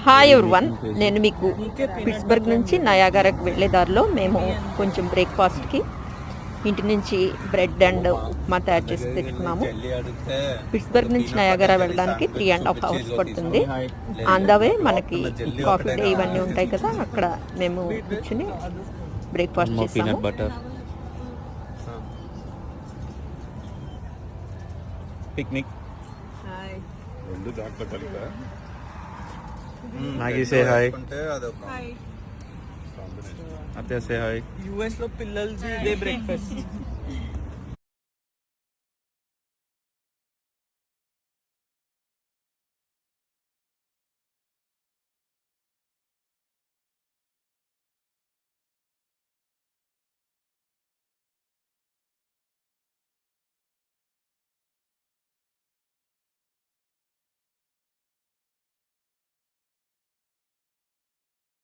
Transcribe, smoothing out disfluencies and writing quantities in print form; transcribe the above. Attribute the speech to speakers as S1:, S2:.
S1: Hi everyone, నేను మీకు Pittsburgh నుంచి నయాగరాకి వెళ్ళే దారిలో మేము కొంచెం బ్రేక్ఫాస్ట్కి ఇంటి నుంచి బ్రెడ్ అండ్ ఉప్మా తయారు చేసి తెచ్చుకున్నాము. పిట్స్బర్గ్ నుంచి నయాగరా వెళ్ళడానికి 3.5 hours పడుతుంది. ఆన్ ద వే మనకి కాఫీ డే ఇవన్నీ ఉంటాయి కదా, అక్కడ మేము కూర్చుని బ్రేక్ఫాస్ట్ చేసాము.
S2: Picnic.
S3: Maggie say hi.
S2: Hi.
S3: Atya say hi.
S2: US లో పిల్లలది ఇదే బ్రేక్ఫాస్ట్.